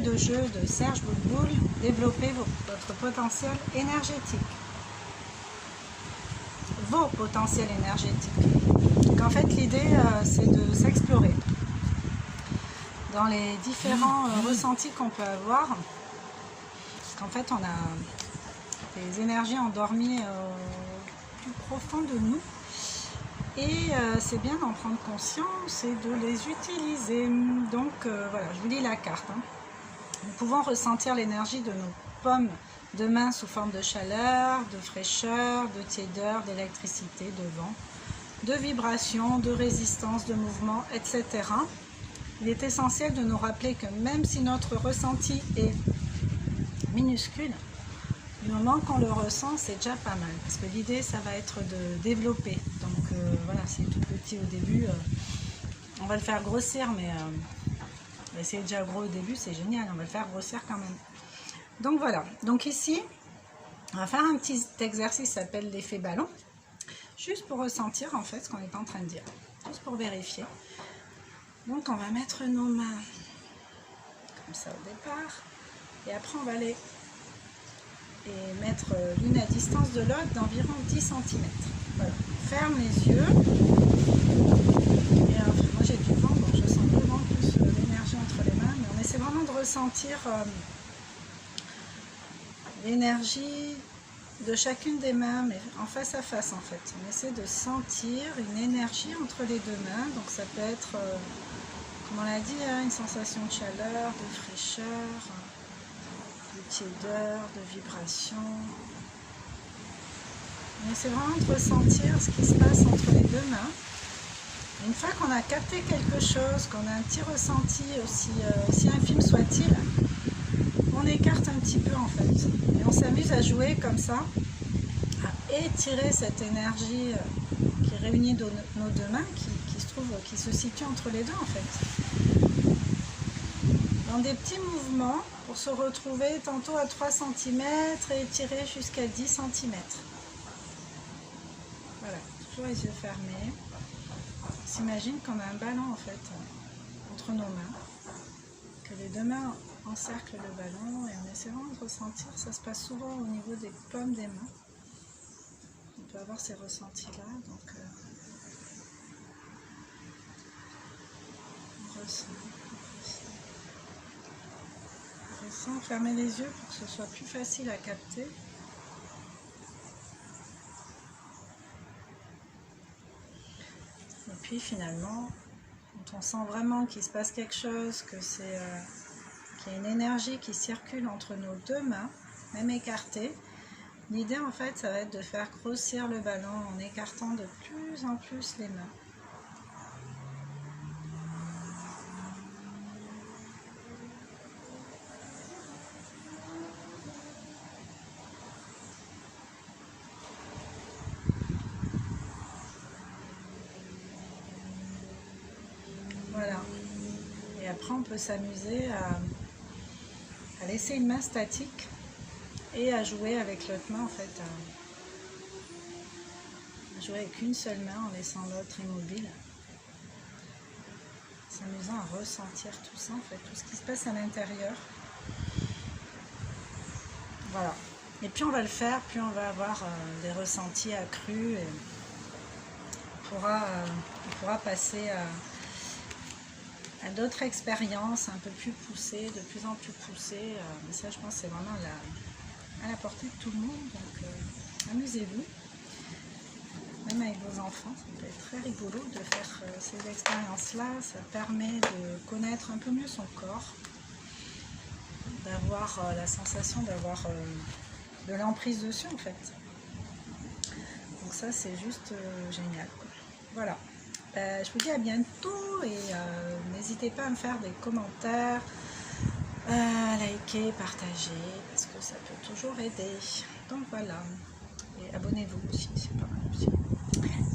de jeu de Serge Boudboul, développer votre potentiel énergétique. Vos potentiels énergétiques. Donc en fait, l'idée, c'est de s'explorer dans les différents ressentis qu'on peut avoir. Parce qu'en fait, on a des énergies endormies au plus profond de nous. Et c'est bien d'en prendre conscience et de les utiliser. Donc voilà, je vous lis la carte. Nous pouvons ressentir l'énergie de nos paumes de main sous forme de chaleur, de fraîcheur, de tiédeur, d'électricité, de vent, de vibration, de résistance, de mouvement, etc. Il est essentiel de nous rappeler que même si notre ressenti est minuscule, du moment qu'on le ressent, c'est déjà pas mal. Parce que l'idée, ça va être de développer. Donc voilà, c'est tout petit au début. On va le faire grossir, mais c'est déjà gros au début, c'est génial. On va le faire grossir quand même. Donc voilà. Donc ici, on va faire un petit exercice qui s'appelle l'effet ballon. Juste pour ressentir en fait ce qu'on est en train de dire. Juste pour vérifier. Donc on va mettre nos mains comme ça au départ. Et après on va aller mettre l'une à distance de l'autre d'environ 10 cm. Voilà. Ferme les yeux. Et moi j'ai du vent, donc je sens vraiment plus l'énergie entre les mains. Mais on essaie vraiment de ressentir l'énergie de chacune des mains, mais en face à face en fait. On essaie de sentir une énergie entre les deux mains. Donc ça peut être, comme on l'a dit, une sensation de chaleur, de fraîcheur, de tiédeur, de vibration. On essaie vraiment de ressentir ce qui se passe entre les deux mains. Une fois qu'on a capté quelque chose, qu'on a un petit ressenti, aussi infime soit-il, on écarte un petit peu en fait. Et on s'amuse à jouer comme ça, à étirer cette énergie qui réunit nos deux mains, qui se situe entre les deux en fait. Dans des petits mouvements pour se retrouver tantôt à 3 cm et étirer jusqu'à 10 cm. Voilà, toujours les yeux fermés. On s'imagine qu'on a un ballon en fait entre nos mains, que les deux mains encerclent le ballon et on essaie vraiment de ressentir. Ça se passe souvent au niveau des paumes des mains. On peut avoir ces ressentis là, donc on ressent. Fermez les yeux pour que ce soit plus facile à capter. Et puis finalement, quand on sent vraiment qu'il se passe quelque chose, qu'il y a une énergie qui circule entre nos deux mains, même écartées, l'idée en fait ça va être de faire grossir le ballon en écartant de plus en plus les mains. Voilà. Et après, on peut s'amuser à laisser une main statique et à jouer avec l'autre main, en fait. À jouer avec une seule main en laissant l'autre immobile. S'amusant à ressentir tout ça, en fait, tout ce qui se passe à l'intérieur. Voilà. Et plus on va le faire, plus on va avoir des ressentis accrus et on pourra passer à d'autres expériences un peu plus poussées, de plus en plus poussées. Mais ça, je pense, c'est vraiment à la portée de tout le monde. Donc, amusez-vous. Même avec vos enfants, ça peut être très rigolo de faire ces expériences-là. Ça permet de connaître un peu mieux son corps, d'avoir la sensation d'avoir de l'emprise dessus, en fait. Donc ça, c'est juste génial. Voilà. Je vous dis à bientôt et n'hésitez pas à me faire des commentaires, liker, partager, parce que ça peut toujours aider. Donc voilà, et abonnez-vous aussi, c'est pas mal aussi.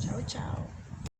Ciao, ciao.